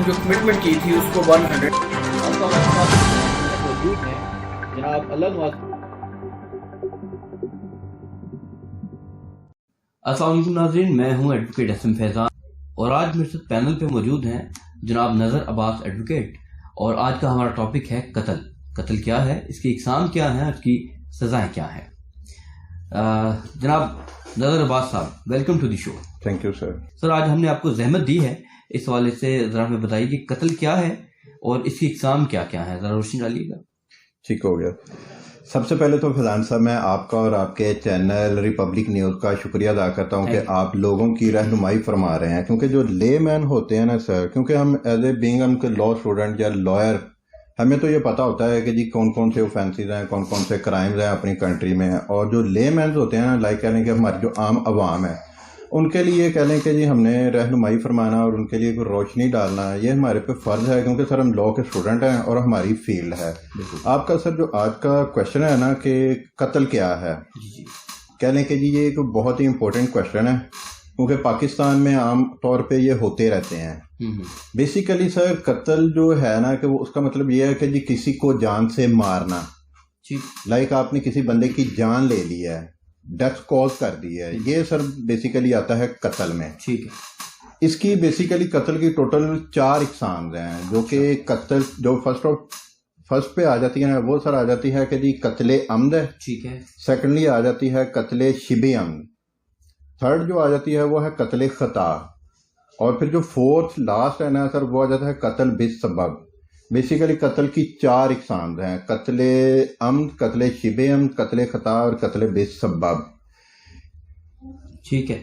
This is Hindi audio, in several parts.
जो कमिटमेंट की थी उसको 100 मौजूद हैं जनाब अल्लाह नवाज। अस्सलाम वालेकुम नाज़रीन, मैं हूं एडवोकेट एसएम फैज़ान और आज मेरे साथ पैनल पे मौजूद हैं जनाब नज़र अब्बास एडवोकेट। और आज का हमारा टॉपिक है कत्ल। कत्ल क्या है, इसकी इकसाम क्या है, उसकी सजाएं क्या है। जनाब Nazar Abbas sahab, welcome to the show. Thank you sir. Sir, आज हमने आपको जहमत दी है, इस हवाले से जरा हमें बताइए कि कत्ल क्या है और इसकी इकसाम क्या क्या है, जरा रोशनी डालिएगा। ठीक हो गया। सबसे पहले तो फैजान साहब, मैं आपका और आपके चैनल रिपब्लिक न्यूज़ का शुक्रिया अदा करता हूं कि आप लोगों की रहनुमाई फरमा रहे हैं, क्योंकि जो लेमैन होते हैं ना सर, क्योंकि हम एज ए बीइंग हम के लॉ स्टूडेंट या लॉयर, हमें तो ये पता होता है कि जी कौन कौन से ऑफेंसेस हैं, कौन कौन से क्राइम्स हैं अपनी कंट्री में। और जो लेमैन होते हैं ना, लाइक कह लें कि हमारी जो आम अवाम है, उनके लिए कह लें कि जी हमने रहनुमाई फरमाना और उनके लिए कोई रोशनी डालना, ये हमारे पे फ़र्ज़ है, क्योंकि सर हम लॉ के स्टूडेंट हैं और हमारी फील्ड है। आपका सर जो आज का क्वेश्चन है ना कि कत्ल क्या है, कह लें कि जी ये एक बहुत ही इम्पोर्टेंट क्वेश्चन है, क्योंकि पाकिस्तान में आम तौर पे ये होते रहते हैं। बेसिकली सर कत्ल जो है ना, कि वो उसका मतलब ये है कि जी किसी को जान से मारना। लाइक आपने किसी बंदे की जान ले ली है, डेथ कॉज कर दी है, ये सर बेसिकली आता है कत्ल में। ठीक है। इसकी बेसिकली कत्ल की टोटल 4 इकसाम हैं, जो कि कत्ल जो फर्स्ट पे आ जाती है ना, वो सर आ जाती है कि जी कत्ले अम्द है। ठीक है। सेकेंडली आ जाती है कत्ले शिबे अम्द। थर्ड जो आ जाती है वो है कत्ले खता। और फिर जो फोर्थ लास्ट है ना सर, वो आ जाता है कत्ल बिस सबब। बेसिकली कत्ल की 4 इकसाम हैं, कत्ले अम्द, कत्ले शिबे अम्द, कत्ले खता और कत्ले बिस सबब। ठीक है।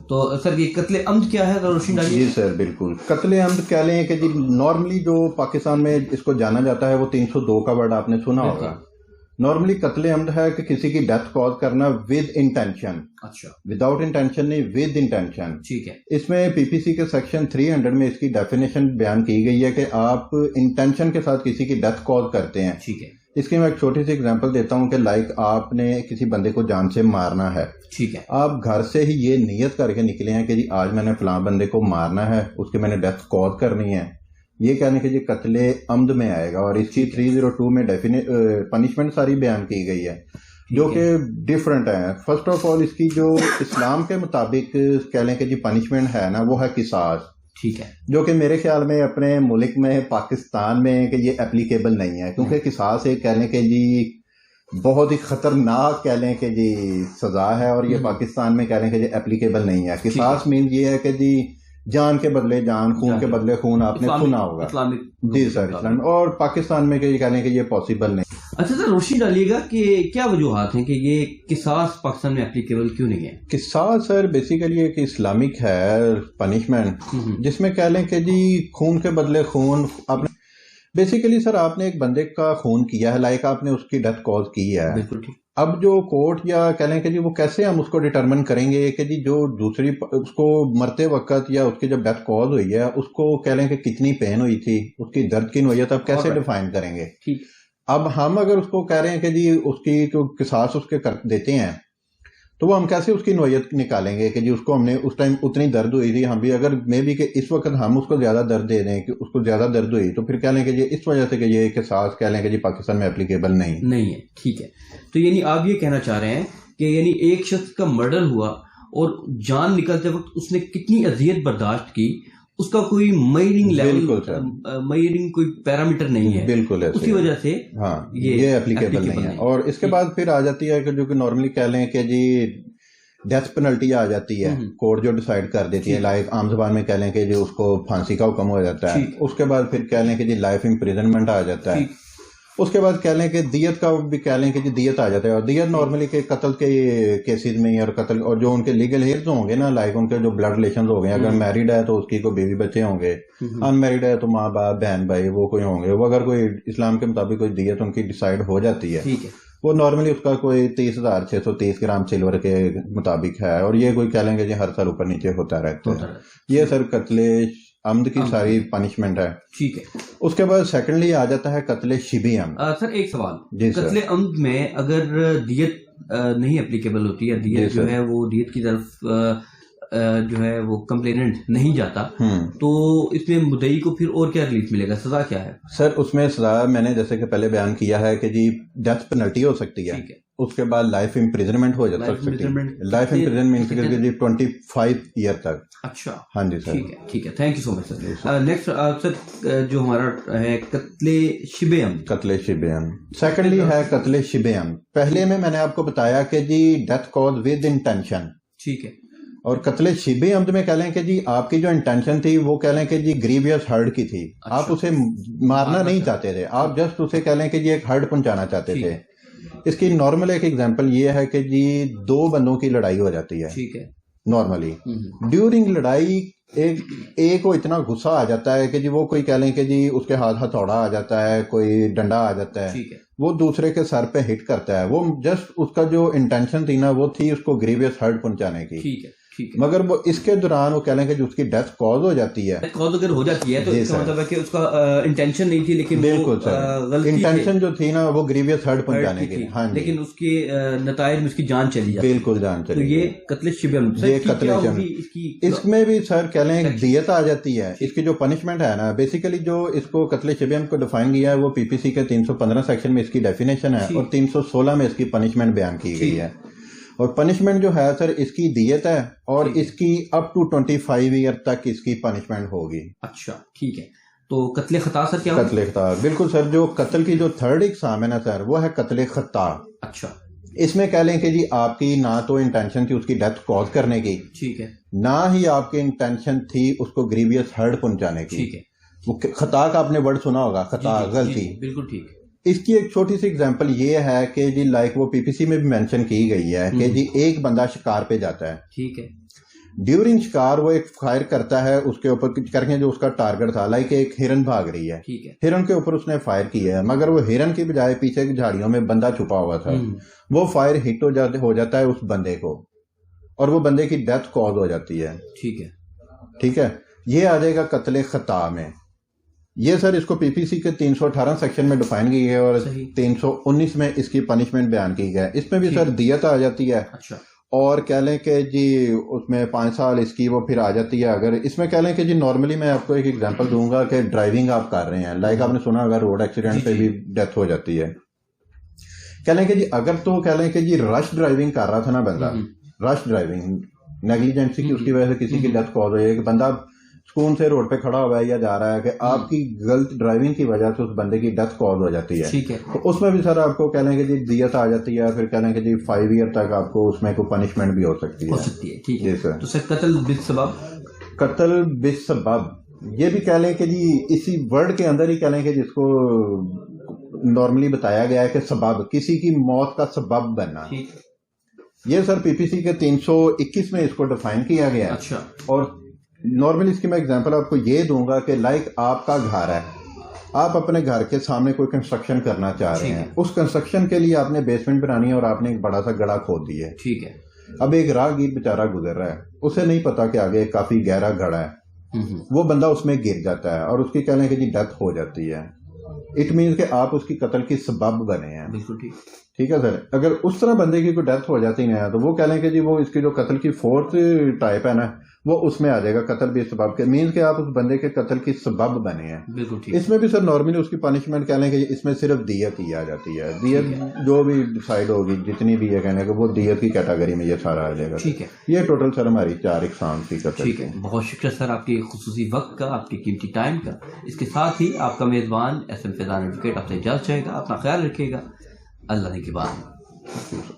तो सर ये कत्ले अम्द क्या है, रोशनी डालिए। जी सर, बिल्कुल। कत्ले अम्द कह लें कि जी नॉर्मली जो पाकिस्तान में इसको जाना जाता है वो 302 का वर्ड आपने सुना होगा। नॉर्मली कत्ले अम्द है कि किसी की डेथ कॉज करना विद इंटेंशन। अच्छा। विदाउट इंटेंशन नहीं, विद इंटेंशन। ठीक है। इसमें पीपीसी के सेक्शन 300 में इसकी डेफिनेशन बयान की गई है कि आप इंटेंशन के साथ किसी की डेथ कॉज करते हैं। ठीक है। इसकी मैं एक छोटी सी एग्जांपल देता हूं कि लाइक आपने किसी बंदे को जान से मारना है। ठीक है। आप घर से ही ये नियत करके निकले हैं कि जी आज मैंने फलां बंदे को मारना है, उसकी मैंने डेथ कॉज करनी है, ये कहने के जी कत्ले अम्द में आएगा। और इसकी 302 में पनिशमेंट सारी बयान की गई है, जो कि डिफरेंट है। फर्स्ट ऑफ ऑल इसकी जो इस्लाम के मुताबिक कह लें कि जी पनिशमेंट है ना, वो है किसास। ठीक है। जो कि मेरे ख्याल में अपने मुल्क में पाकिस्तान में कि ये एप्लीकेबल नहीं है, क्योंकि किसास एक कह लें कि जी बहुत ही खतरनाक कह लें कि जी सजा है, और ये पाकिस्तान में कह लें कि जी एप्लीकेबल नहीं है। किसास मीन ये है कि जी जान के बदले जान, खून के बदले खून, आपने सुना होगा। जी सर, इस्लाम और पाकिस्तान में कहने के ये पॉसिबल नहीं। अच्छा सर, रोशनी डालिएगा कि क्या वजूहात हैं कि ये किसास पाकिस्तान में एप्लीकेबल क्यों नहीं है। किसास सर बेसिकली एक इस्लामिक है पनिशमेंट, जिसमें कह लें कि जी खून के बदले खून। आपने बेसिकली सर आपने एक बंदे का खून किया है, लाइक आपने उसकी डेथ कॉज की है। बिल्कुल ठीक। अब जो कोर्ट या कह लें कि जी वो कैसे हम उसको डिटरमिन करेंगे कि जी जो दूसरी उसको मरते वक्त या उसकी जब डेथ कॉज हुई है, उसको कह लें कि कितनी पेन हुई थी, उसकी दर्द किन हुई है, तब कैसे डिफाइन करेंगे। ठीक। अब हम अगर उसको कह रहे हैं कि जी उसकी किसास उसके कर देते हैं, तो वो हम कैसे उसकी नोयत निकालेंगे कि जी उसको हमने उस टाइम उतनी दर्द हुई थी, हम भी अगर मे भी कि इस वक्त हम उसको ज्यादा दर्द दे दें कि उसको ज्यादा दर्द हुई, तो फिर कह लें कि ये इस वजह से कि ये किसास कह लें कि जी पाकिस्तान में एप्लीकेबल नहीं है। ठीक है। तो यानी आप ये कहना चाह रहे हैं कि यानी एक शख्स का मर्डर हुआ और जान निकलते वक्त उसने कितनी अजियत बर्दाश्त की, उसका कोई मेजरिंग लेवल, मेजरिंग कोई पैरामीटर नहीं है। बिल्कुल। उसी वजह से हाँ ये एप्लीकेबल नहीं है। और इसके बाद फिर आ जाती है कि जो कि नॉर्मली कह लें कि जी डेथ पेनल्टी आ जाती है, कोर्ट जो डिसाइड कर देती है। लाइक आम जबान में कह लें कि जो उसको फांसी का हुक्म हो जाता है। उसके बाद फिर कह लें कि जी लाइफ इम्प्रिजनमेंट आ जाता है। उसके बाद कह लें कि दियत का भी कह लें कि जी दियत आ जाता है। और दियत नॉर्मली के कत्ल के केसेस में और कत्ल और जो उनके लीगल हेयर्स होंगे ना, लाइक उनके जो ब्लड रिलेशन हो गए, अगर मैरिड है तो उसकी कोई बेबी बच्चे होंगे, अनमैरिड है तो माँ बाप बहन भाई वो कोई होंगे, वो अगर कोई इस्लाम के मुताबिक कोई दियत उनकी डिसाइड हो जाती है, वो नॉर्मली उसका कोई 30,630 ग्राम सिल्वर के मुताबिक है। और ये कोई कह लेंगे जी हर साल ऊपर नीचे होता रहता है। ये सर कत्ले अम्द की सारी पनिशमेंट है। ठीक है। उसके बाद सेकंडली आ जाता है कत्ले शिबे अम्द। सर एक सवाल, कत्ले अम्द में अगर दियत नहीं एप्लीकेबल होती है, दियत जो है वो दियत की तरफ जो है वो कंप्लेनेंट नहीं जाता तो इसमें मुद्दई को फिर और क्या रिलीफ मिलेगा, सजा क्या है? सर उसमें सजा मैंने जैसे कि पहले बयान किया है कि जी डेथ पेनल्टी हो सकती है, उसके बाद लाइफ इम्प्रिजनमेंट हो सकती है। लाइफ इम्प्रिजनमेंट जी 25 ईयर तक। अच्छा, हाँ जी सर, ठीक है, thank you so much sir. Next sir जो हमारा है कत्ले शिबे अमद, सेकेंडली है कत्ले शिबे अमद। पहले में मैंने आपको बताया कि जी डेथ कॉज विद इंटेंशन, ठीक है, और कत्ले शिबे अमद में कह लें कि जी आपकी जो इंटेंशन थी वो कह लें कि जी ग्रीवियस हर्ट की थी। अच्छा, आप उसे मारना नहीं चाहते थे, आप जस्ट उसे कह लें कि जी एक हर्ट पहुंचाना चाहते थे। इसकी नॉर्मल एक एग्जांपल ये है कि जी दो बंदों की लड़ाई हो जाती है, ठीक है, नॉर्मली ड्यूरिंग लड़ाई एक को इतना गुस्सा आ जाता है कि जी वो कोई कह लें कि जी उसके हाथ हथौड़ा आ जाता है, कोई डंडा आ जाता है, वो दूसरे के सर पे हिट करता है। वो जस्ट उसका जो इंटेंशन थी ना वो थी उसको ग्रीवियस हर्ट पहुंचाने की, ठीक है, मगर वो इसके दौरान वो कह लें कि जो उसकी डेथ कॉज हो जाती है, कॉज अगर हो जाती है तो इसका मतलब है कि उसका इंटेंशन नहीं थी, लेकिन बिल्कुल सर इंटेंशन जो थी ना वो ग्रीवियस हर्ट पहुंचाने की, हाँ जी, लेकिन उसके नतायज में उसकी जान चली जाती है। बिल्कुल जान चली। तो ये कत्ले शिबे अमद, ये कत्ले शिबे, इसमें भी सर कह लें दियत आ जाती है। इसकी जो पनिशमेंट है ना, बेसिकली जो इसको कत्ले शिबे अमद को डिफाइन किया है वो पीपीसी के 315 सेक्शन में इसकी डेफिनेशन है और 316 में इसकी पनिशमेंट बयान की गई है। और पनिशमेंट जो है सर इसकी दियत है और इसकी अप टू 25 ईयर तक इसकी पनिशमेंट होगी। अच्छा, ठीक है। तो कत्ले खता सर क्या? कत्ले खता, बिल्कुल सर। जो कत्ल की जो थर्ड इकसाम है ना सर वो है कत्ले खता। अच्छा, इसमें कह लें कि जी आपकी ना तो इंटेंशन थी उसकी डेथ कॉज करने की, ठीक है, ना ही आपकी इंटेंशन थी उसको ग्रीवियस हर्ट पहुंचाने की, ठीक है। वो खता का आपने वर्ड सुना होगा, खता, गलती, बिल्कुल ठीक। इसकी एक छोटी सी एग्जांपल ये है कि जी लाइक वो पीपीसी में भी मेंशन की गई है कि जी एक बंदा शिकार पे जाता है, ठीक है, ड्यूरिंग शिकार वो एक फायर करता है उसके ऊपर करके जो उसका टारगेट था, लाइक एक हिरन भाग रही है, ठीक है, हिरन के ऊपर उसने फायर किया है, मगर वो हिरन की बजाय पीछे की झाड़ियों में बंदा छुपा हुआ था, वो फायर हिट हो जाता है उस बंदे को और वो बंदे की डेथ कॉज हो जाती है, ठीक है, ठीक है। ये आ जाएगा कत्ले खता में। ये सर इसको पीपीसी के 318 सेक्शन में डिफाइन की है और 319 में इसकी पनिशमेंट बयान की गई है। इसमें भी सर दियत आ जाती है। अच्छा, और कह लें कि जी उसमें 5 साल इसकी वो फिर आ जाती है। अगर इसमें कह लें कि जी नॉर्मली मैं आपको एक एग्जांपल दूंगा कि ड्राइविंग आप कर रहे हैं, लाइक आपने सुना अगर रोड एक्सीडेंट पे भी डेथ हो जाती है, कह लें कि जी अगर तो कह लें कि जी रश ड्राइविंग कर रहा था ना बंदा, रश ड्राइविंग नेग्लिजेंसी की उसकी वजह से किसी की डेथ कॉज हो जाए, बंदा सुकून से रोड पे खड़ा हुआ है या जा रहा है कि आपकी गलत ड्राइविंग की वजह से उस बंदे की डेथ कॉज हो जाती है, ठीक है, तो उसमें भी सर आपको कह लें कि जी दियत आ जाती है, फिर कह लें कि जी 5 ईयर तक आपको उसमें कोई पनिशमेंट भी हो सकती है, ठीक है सर। तो सर कत्ल बिस्सबाब ये भी कह लें कि जी इसी वर्ड के अंदर ही कह लें कि जिसको नॉर्मली बताया गया है कि सबब, किसी की मौत का सबब बनना, ये सर पीपीसी के 321 में इसको डिफाइन किया गया है। अच्छा, और नॉर्मली इसकी मैं एग्जांपल आपको ये दूंगा कि लाइक आपका घर है, आप अपने घर के सामने कोई कंस्ट्रक्शन करना चाह रहे हैं, उस कंस्ट्रक्शन के लिए आपने बेसमेंट बनानी है और आपने एक बड़ा सा गड्ढा खोद दिया है, ठीक है। अब एक राहगीर बेचारा गुजर रहा है, उसे नहीं पता कि आगे काफी गहरा गड्ढा है, वो बंदा उसमें गिर जाता है और उसकी कहने की जी डेथ हो जाती है। इट मीन्स कि आप उसकी कत्ल की सबब बने हैं, बिल्कुल ठीक, ठीक है सर। अगर उस तरह बंदे की कोई डेथ हो जाती है तो वो कह लें कि जी वो इसकी जो कत्ल की 4th टाइप है ना वो उसमें आ जाएगा, कत्ल भी सबब के, मीन्स कि आप उस बंदे के कत्ल की सबब बने हैं, बिल्कुल ठीक। इसमें भी सर नॉर्मली उसकी पनिशमेंट कह लें कि इसमें सिर्फ दियत ही आ जाती है, दियत जो भी डिसाइड होगी जितनी भी है कहने को वो दियत की कैटेगरी में ये सारा आ जाएगा, ठीक है। ये टोटल सर हमारी 4 इकसाम की कत्ल, ठीक है। बहुत शुक्रिया सर आपके खुसूसी वक्त का, आपके कीमती टाइम का। इसके साथ ही आपका मेजबान SM फैजान एडवोकेट आपसे इजाजत चाहेगा। अपना ख्याल रखिएगा। अल्लाह ने के बाद।